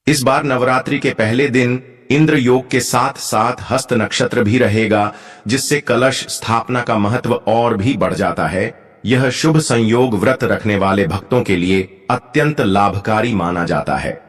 इस बार नवरात्रि के पहले दिन इंद्र योग के साथ साथ हस्त नक्षत्र भी रहेगा, जिससे कलश स्थापना का महत्व और भी बढ़ जाता है। यह शुभ संयोग व्रत रखने वाले भक्तों के लिए अत्यंत लाभकारी माना जाता है।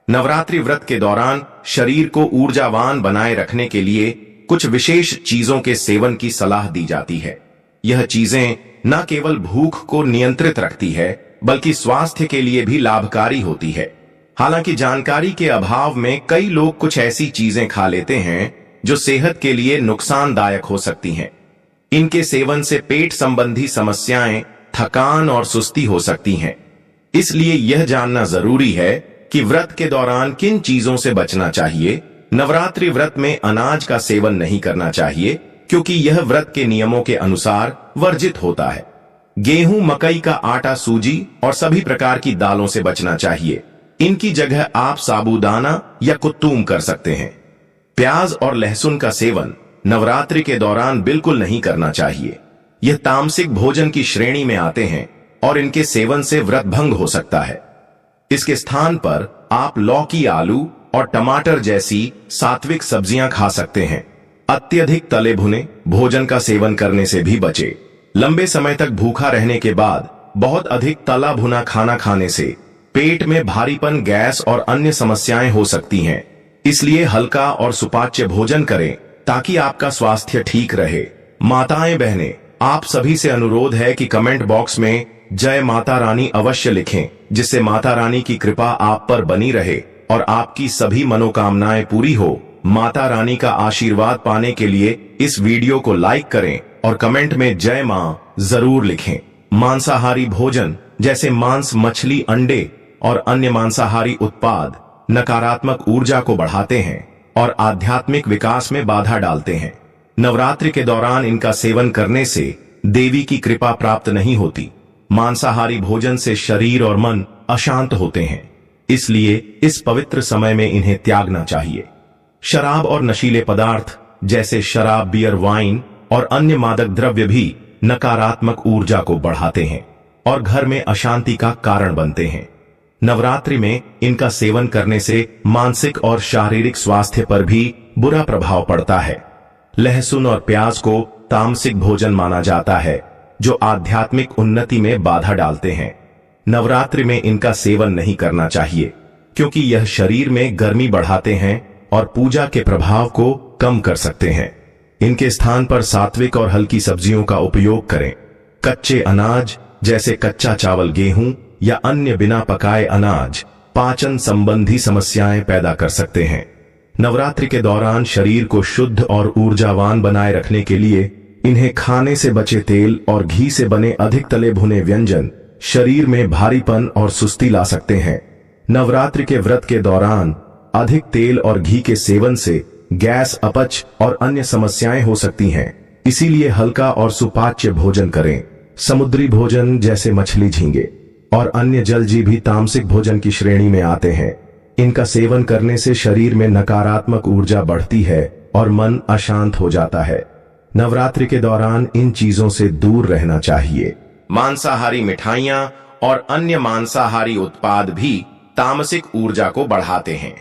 नवरात्रि व्रत के दौरान शरीर को ऊर्जावान बनाए रखने के लिए कुछ विशेष चीजों के सेवन की सलाह दी जाती है। यह चीजें न केवल भूख को नियंत्रित रखती है, बल्कि स्वास्थ्य के लिए भी लाभकारी होती है। हालांकि जानकारी के अभाव में कई लोग कुछ ऐसी चीजें खा लेते हैं जो सेहत के लिए नुकसानदायक हो सकती हैं। इनके सेवन से पेट संबंधी समस्याएं, थकान और सुस्ती हो सकती हैं। इसलिए यह जानना जरूरी है कि व्रत के दौरान किन चीजों से बचना चाहिए। नवरात्रि व्रत में अनाज का सेवन नहीं करना चाहिए, क्योंकि यह व्रत के नियमों के अनुसार वर्जित होता है। गेहूं, मकई का आटा, सूजी और सभी प्रकार की दालों से बचना चाहिए। इनकी जगह आप साबूदाना या कुत्तूम कर सकते हैं। प्याज और लहसुन का सेवन नवरात्रि के दौरान बिल्कुल नहीं करना चाहिए। यह तामसिक भोजन की श्रेणी में आते हैं और इनके सेवन से व्रत भंग हो सकता है। इसके स्थान पर आप लौकी, आलू और टमाटर जैसी सात्विक सब्जियां खा सकते हैं। अत्यधिक तले भुने भोजन का सेवन करने से भी बचे। लंबे समय तक भूखा रहने के बाद बहुत अधिक तला भुना खाना खाने से पेट में भारीपन, गैस और अन्य समस्याएं हो सकती हैं। इसलिए हल्का और सुपाच्य भोजन करें ताकि आपका स्वास्थ्य ठीक रहे। माताएं, बहनें, आप सभी से अनुरोध है कि कमेंट बॉक्स में जय माता रानी अवश्य लिखें, जिससे माता रानी की कृपा आप पर बनी रहे और आपकी सभी मनोकामनाएं पूरी हो। माता रानी का आशीर्वाद पाने के लिए इस वीडियो को लाइक करें और कमेंट में जय मां जरूर लिखें। मांसाहारी भोजन जैसे मांस, मछली, अंडे और अन्य मांसाहारी उत्पाद नकारात्मक ऊर्जा को बढ़ाते हैं और आध्यात्मिक विकास में बाधा डालते हैं। नवरात्रि के दौरान इनका सेवन करने से देवी की कृपा प्राप्त नहीं होती। मांसाहारी भोजन से शरीर और मन अशांत होते हैं, इसलिए इस पवित्र समय में इन्हें त्यागना चाहिए। शराब और नशीले पदार्थ जैसे शराब, बियर, वाइन और अन्य मादक द्रव्य भी नकारात्मक ऊर्जा को बढ़ाते हैं और घर में अशांति का कारण बनते हैं। नवरात्रि में इनका सेवन करने से मानसिक और शारीरिक स्वास्थ्य पर भी बुरा प्रभाव पड़ता है। लहसुन और प्याज को तामसिक भोजन माना जाता है, जो आध्यात्मिक उन्नति में बाधा डालते हैं। नवरात्रि में इनका सेवन नहीं करना चाहिए, क्योंकि यह शरीर में गर्मी बढ़ाते हैं और पूजा के प्रभाव को कम कर सकते हैं। इनके स्थान पर सात्विक और हल्की सब्जियों का उपयोग करें। कच्चे अनाज जैसे कच्चा चावल, गेहूं या अन्य बिना पकाए अनाज पाचन संबंधी समस्याएं पैदा कर सकते हैं। नवरात्रि के दौरान शरीर को शुद्ध और ऊर्जावान बनाए रखने के लिए इन्हें खाने से बचे तेल और घी से बने अधिक तले भुने व्यंजन शरीर में भारीपन और सुस्ती ला सकते हैं। नवरात्रि के व्रत के दौरान अधिक तेल और घी के सेवन से गैस, अपच और अन्य समस्याएं हो सकती हैं। इसीलिए हल्का और सुपाच्य भोजन करें। समुद्री भोजन जैसे मछली, झींगे और अन्य जलजीव भी तामसिक भोजन की श्रेणी में आते हैं। इनका सेवन करने से शरीर में नकारात्मक ऊर्जा बढ़ती है और मन अशांत हो जाता है। नवरात्रि के दौरान इन चीजों से दूर रहना चाहिए। मांसाहारी मिठाइयां और अन्य मांसाहारी उत्पाद भी तामसिक ऊर्जा को बढ़ाते हैं।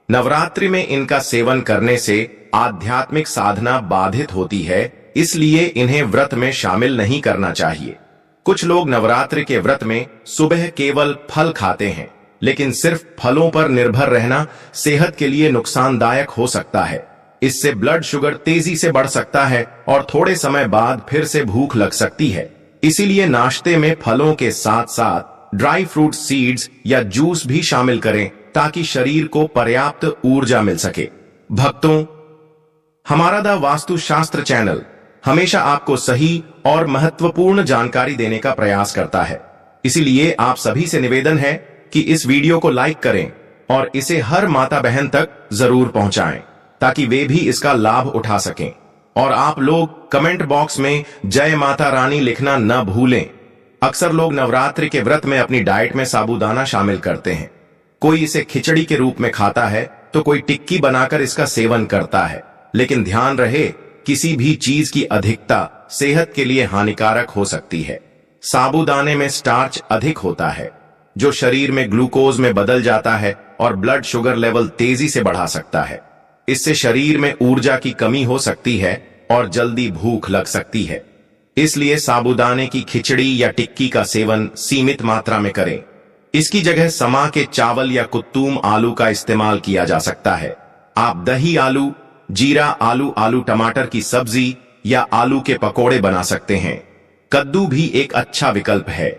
नवरात्रि में इनका सेवन करने से आध्यात्मिक साधना बाधित होती है, इसलिए इन्हें व्रत में शामिल नहीं करना चाहिए। कुछ लोग नवरात्रि के व्रत में सुबह केवल फल खाते हैं, लेकिन सिर्फ फलों पर निर्भर रहना सेहत के लिए नुकसानदायक हो सकता है। इससे ब्लड शुगर तेजी से बढ़ सकता है और थोड़े समय बाद फिर से भूख लग सकती है। इसीलिए नाश्ते में फलों के साथ साथ ड्राई फ्रूट, सीड्स या जूस भी शामिल करें, ताकि शरीर को पर्याप्त ऊर्जा मिल सके। भक्तों, हमारा द वास्तुशास्त्र चैनल हमेशा आपको सही और महत्वपूर्ण जानकारी देने का प्रयास करता है। इसीलिए आप सभी से निवेदन है कि इस वीडियो को लाइक करें और इसे हर माता बहन तक जरूर पहुंचाएं, ताकि वे भी इसका लाभ उठा सकें। और आप लोग कमेंट बॉक्स में जय माता रानी लिखना न भूलें। अक्सर लोग नवरात्रि के व्रत में अपनी डाइट में साबूदाना शामिल करते हैं। कोई इसे खिचड़ी के रूप में खाता है, तो कोई टिक्की बनाकर इसका सेवन करता है। लेकिन ध्यान रहे, किसी भी चीज की अधिकता सेहत के लिए हानिकारक हो सकती है। साबूदाने में स्टार्च अधिक होता है, जो शरीर में ग्लूकोज में बदल जाता है और ब्लड शुगर लेवल तेजी से बढ़ा सकता है। इससे शरीर में ऊर्जा की कमी हो सकती है और जल्दी भूख लग सकती है। इसलिए साबूदाने की खिचड़ी या टिक्की का सेवन सीमित मात्रा में करें। इसकी जगह समा के चावल या कुत्तूम आलू का इस्तेमाल किया जा सकता है। आप दही आलू, जीरा आलू, आलू टमाटर की सब्जी या आलू के पकोड़े बना सकते हैं। कद्दू भी एक अच्छा विकल्प है।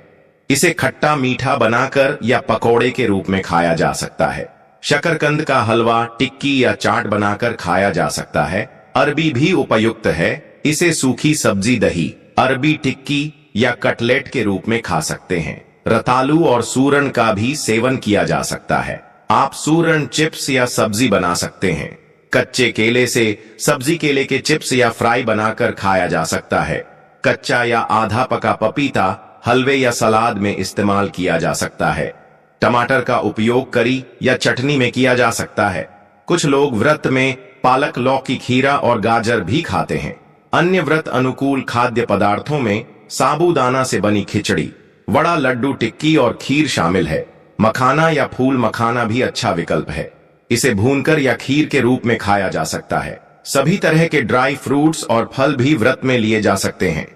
इसे खट्टा मीठा बनाकर या पकोड़े के रूप में खाया जा सकता है। शकरकंद का हलवा, टिक्की या चाट बनाकर खाया जा सकता है। अरबी भी उपयुक्त है। इसे सूखी सब्जी, दही, अरबी टिक्की या कटलेट के रूप में खा सकते हैं। रतालू और सूरन का भी सेवन किया जा सकता है। आप सूरन चिप्स या सब्जी बना सकते हैं। कच्चे केले से सब्जी, केले के चिप्स या फ्राई बनाकर खाया जा सकता है। कच्चा या आधा पका पपीता हलवे या सलाद में इस्तेमाल किया जा सकता है। टमाटर का उपयोग करी या चटनी में किया जा सकता है। कुछ लोग व्रत में पालक, लौकी, खीरा और गाजर भी खाते हैं। अन्य व्रत अनुकूल खाद्य पदार्थों में साबूदाना से बनी खिचड़ी, वड़ा, लड्डू, टिक्की और खीर शामिल है। मखाना या फूल मखाना भी अच्छा विकल्प है। इसे भूनकर या खीर के रूप में खाया जा सकता है। सभी तरह के ड्राई फ्रूट्स और फल भी व्रत में लिए जा सकते हैं।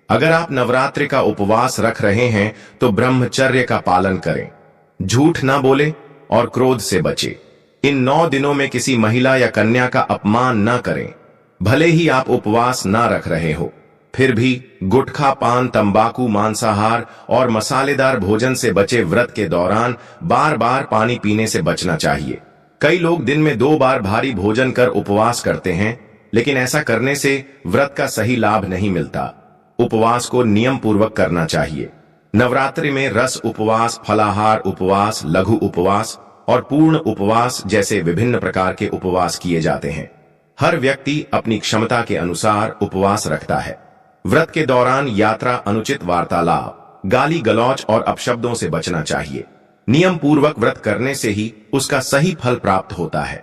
अगर आप नवरात्रि का उपवास रख रहे हैं तो ब्रह्मचर्य का पालन करें, झूठ ना बोले और क्रोध से बचे। इन 9 दिनों में किसी महिला या कन्या का अपमान न करें। भले ही आप उपवास ना रख रहे हो, फिर भी गुटखा, पान, तंबाकू, मांसाहार और मसालेदार भोजन से बचे। व्रत के दौरान बार बार पानी पीने से बचना चाहिए। कई लोग दिन में 2 बार भारी भोजन कर उपवास करते हैं, लेकिन ऐसा करने से व्रत का सही लाभ नहीं मिलता। उपवास को नियम पूर्वक करना चाहिए। नवरात्रि में रस उपवास, फलाहार उपवास, लघु उपवास और पूर्ण उपवास जैसे विभिन्न प्रकार के उपवास किए जाते हैं। हर व्यक्ति अपनी क्षमता के अनुसार उपवास रखता है। व्रत के दौरान यात्रा, अनुचित वार्तालाप, गाली गलौज और अपशब्दों से बचना चाहिए। नियम पूर्वक व्रत करने से ही उसका सही फल प्राप्त होता है।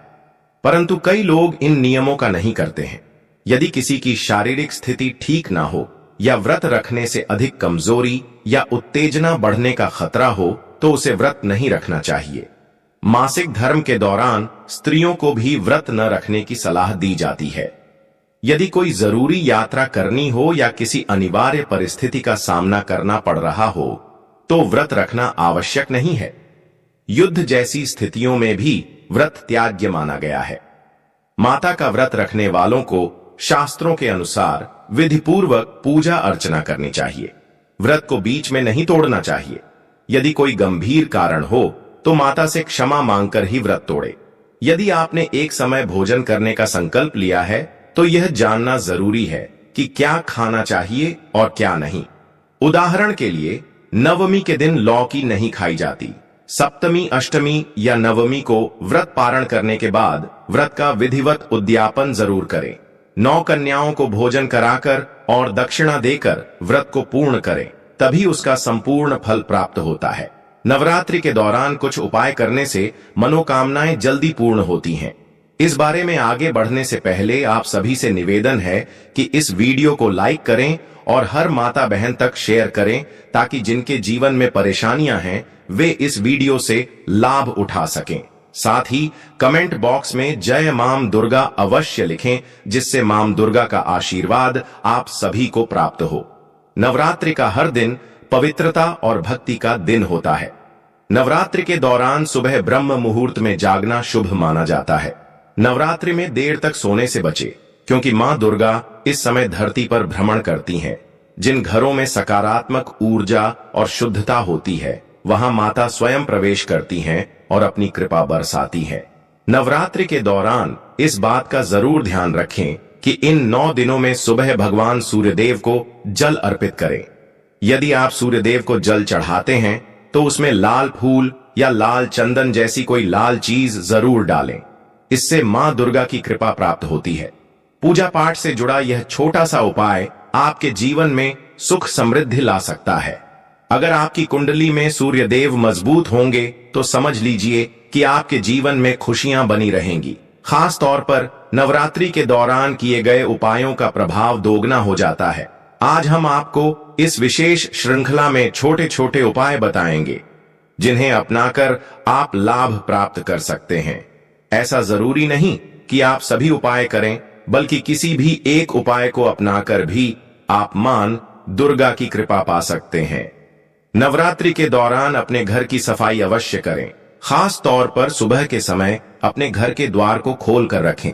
परंतु कई लोग इन नियमों का नहीं करते हैं। यदि किसी की शारीरिक स्थिति ठीक ना हो या व्रत रखने से अधिक कमजोरी या उत्तेजना बढ़ने का खतरा हो तो उसे व्रत नहीं रखना चाहिए। मासिक धर्म के दौरान स्त्रियों को भी व्रत न रखने की सलाह दी जाती है। यदि कोई जरूरी यात्रा करनी हो या किसी अनिवार्य परिस्थिति का सामना करना पड़ रहा हो तो व्रत रखना आवश्यक नहीं है। युद्ध जैसी स्थितियों में भी व्रत त्याज्य माना गया है। माता का व्रत रखने वालों को शास्त्रों के अनुसार विधिपूर्वक पूजा अर्चना करनी चाहिए। व्रत को बीच में नहीं तोड़ना चाहिए। यदि कोई गंभीर कारण हो तो माता से क्षमा मांगकर ही व्रत तोड़े। यदि आपने एक समय भोजन करने का संकल्प लिया है तो यह जानना जरूरी है कि क्या खाना चाहिए और क्या नहीं। उदाहरण के लिए, नवमी के दिन लौकी नहीं खाई जाती। सप्तमी, अष्टमी या नवमी को व्रत पारण करने के बाद व्रत का विधिवत उद्यापन जरूर करें। 9 कन्याओं को भोजन कराकर और दक्षिणा देकर व्रत को पूर्ण करें, तभी उसका संपूर्ण फल प्राप्त होता है। नवरात्रि के दौरान कुछ उपाय करने से मनोकामनाएं जल्दी पूर्ण होती हैं। इस बारे में आगे बढ़ने से पहले आप सभी से निवेदन है कि इस वीडियो को लाइक करें और हर माता बहन तक शेयर करें ताकि जिनके जीवन में परेशानियां हैं वे इस वीडियो से लाभ उठा सकें। साथ ही कमेंट बॉक्स में जय मां दुर्गा अवश्य लिखें, जिससे मां दुर्गा का आशीर्वाद आप सभी को प्राप्त हो। नवरात्रि का हर दिन पवित्रता और भक्ति का दिन होता है। नवरात्रि के दौरान सुबह ब्रह्म मुहूर्त में जागना शुभ माना जाता है। नवरात्रि में देर तक सोने से बचे, क्योंकि मां दुर्गा इस समय धरती पर भ्रमण करती हैं। जिन घरों में सकारात्मक ऊर्जा और शुद्धता होती है वहां माता स्वयं प्रवेश करती हैं और अपनी कृपा बरसाती हैं। नवरात्रि के दौरान इस बात का जरूर ध्यान रखें कि इन 9 दिनों में सुबह भगवान सूर्यदेव को जल अर्पित करें। यदि आप सूर्यदेव को जल चढ़ाते हैं तो उसमें लाल फूल या लाल चंदन जैसी कोई लाल चीज जरूर डालें। इससे मां दुर्गा की कृपा प्राप्त होती है। पूजा पाठ से जुड़ा यह छोटा सा उपाय आपके जीवन में सुख समृद्धि ला सकता है। अगर आपकी कुंडली में सूर्यदेव मजबूत होंगे तो समझ लीजिए कि आपके जीवन में खुशियां बनी रहेंगी। खास तौर पर नवरात्रि के दौरान किए गए उपायों का प्रभाव दोगुना हो जाता है। आज हम आपको इस विशेष श्रृंखला में छोटे छोटे उपाय बताएंगे जिन्हें अपनाकर आप लाभ प्राप्त कर सकते हैं। ऐसा जरूरी नहीं कि आप सभी उपाय करें, बल्कि किसी भी एक उपाय को अपनाकर भी आप मां दुर्गा की कृपा पा सकते हैं। नवरात्रि के दौरान अपने घर की सफाई अवश्य करें। खास तौर पर सुबह के समय अपने घर के द्वार को खोल कर रखें।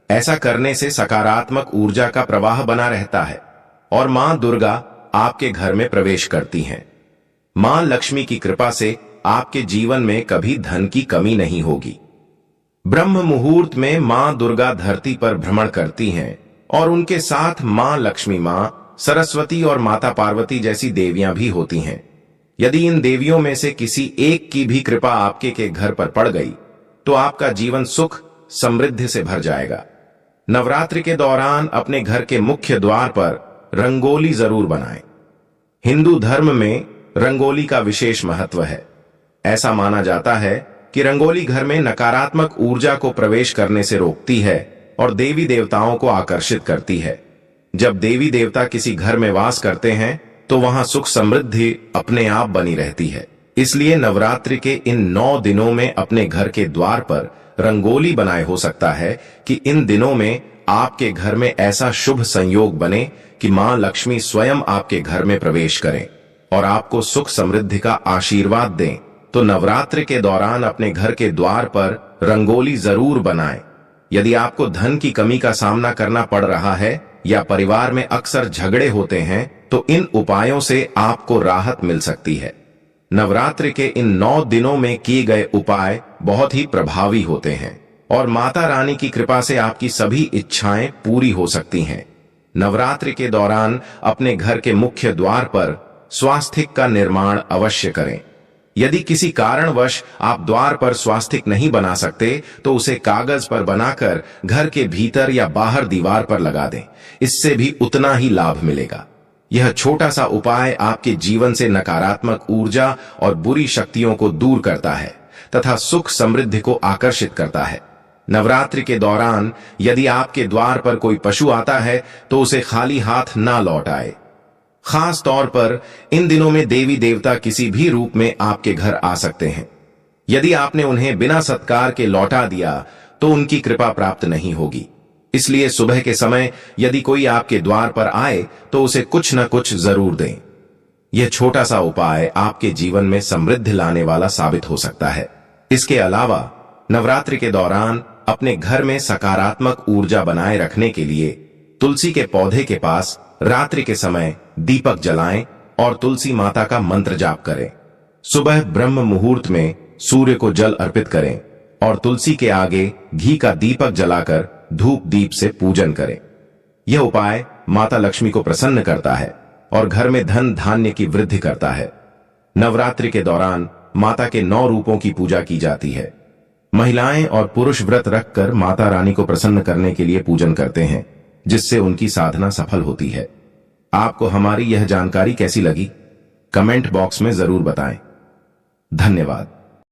ऐसा करने से सकारात्मक ऊर्जा का प्रवाह बना रहता है और मां दुर्गा आपके घर में प्रवेश करती हैं। मां लक्ष्मी की कृपा से आपके जीवन में कभी धन की कमी नहीं होगी। ब्रह्म मुहूर्त में मां दुर्गा धरती पर भ्रमण करती हैं और उनके साथ मां लक्ष्मी, मां सरस्वती और माता पार्वती जैसी देवियां भी होती हैं। यदि इन देवियों में से किसी एक की भी कृपा आपके के घर पर पड़ गई तो आपका जीवन सुख समृद्धि से भर जाएगा। नवरात्रि के दौरान अपने घर के मुख्य द्वार पर रंगोली जरूर बनाएं। हिंदू धर्म में रंगोली का विशेष महत्व है। ऐसा माना जाता है कि रंगोली घर में नकारात्मक ऊर्जा को प्रवेश करने से रोकती है और देवी देवताओं को आकर्षित करती है। जब देवी देवता किसी घर में वास करते हैं तो वहां सुख समृद्धि अपने आप बनी रहती है। इसलिए नवरात्रि के इन 9 दिनों में अपने घर के द्वार पर रंगोली बनाए। हो सकता है कि इन दिनों में आपके घर में ऐसा शुभ संयोग बने कि मां लक्ष्मी स्वयं आपके घर में प्रवेश करें और आपको सुख समृद्धि का आशीर्वाद दें। तो नवरात्रि के दौरान अपने घर के द्वार पर रंगोली जरूर बनाएं। यदि आपको धन की कमी का सामना करना पड़ रहा है या परिवार में अक्सर झगड़े होते हैं तो इन उपायों से आपको राहत मिल सकती है। नवरात्रि के इन 9 दिनों में किए गए उपाय बहुत ही प्रभावी होते हैं और माता रानी की कृपा से आपकी सभी इच्छाएं पूरी हो सकती हैं। नवरात्रि के दौरान अपने घर के मुख्य द्वार पर स्वास्तिक का निर्माण अवश्य करें। यदि किसी कारणवश आप द्वार पर स्वास्तिक नहीं बना सकते तो उसे कागज पर बनाकर घर के भीतर या बाहर दीवार पर लगा दें। इससे भी उतना ही लाभ मिलेगा। यह छोटा सा उपाय आपके जीवन से नकारात्मक ऊर्जा और बुरी शक्तियों को दूर करता है तथा सुख समृद्धि को आकर्षित करता है। नवरात्रि के दौरान यदि आपके द्वार पर कोई पशु आता है तो उसे खाली हाथ ना लौटाए। खास तौर पर इन दिनों में देवी देवता किसी भी रूप में आपके घर आ सकते हैं। यदि आपने उन्हें बिना सत्कार के लौटा दिया तो उनकी कृपा प्राप्त नहीं होगी। इसलिए सुबह के समय यदि कोई आपके द्वार पर आए तो उसे कुछ न कुछ जरूर दें। यह छोटा सा उपाय आपके जीवन में समृद्धि लाने वाला साबित हो सकता है। इसके अलावा नवरात्रि के दौरान अपने घर में सकारात्मक ऊर्जा बनाए रखने के लिए तुलसी के पौधे के पास रात्रि के समय दीपक जलाएं और तुलसी माता का मंत्र जाप करें। सुबह ब्रह्म मुहूर्त में सूर्य को जल अर्पित करें और तुलसी के आगे घी का दीपक जलाकर धूप दीप से पूजन करें। यह उपाय माता लक्ष्मी को प्रसन्न करता है और घर में धन धान्य की वृद्धि करता है। नवरात्रि के दौरान माता के 9 रूपों की पूजा की जाती है। महिलाएं और पुरुष व्रत रखकर माता रानी को प्रसन्न करने के लिए पूजन करते हैं, जिससे उनकी साधना सफल होती है। आपको हमारी यह जानकारी कैसी लगी? कमेंट बॉक्स में जरूर बताएं। धन्यवाद।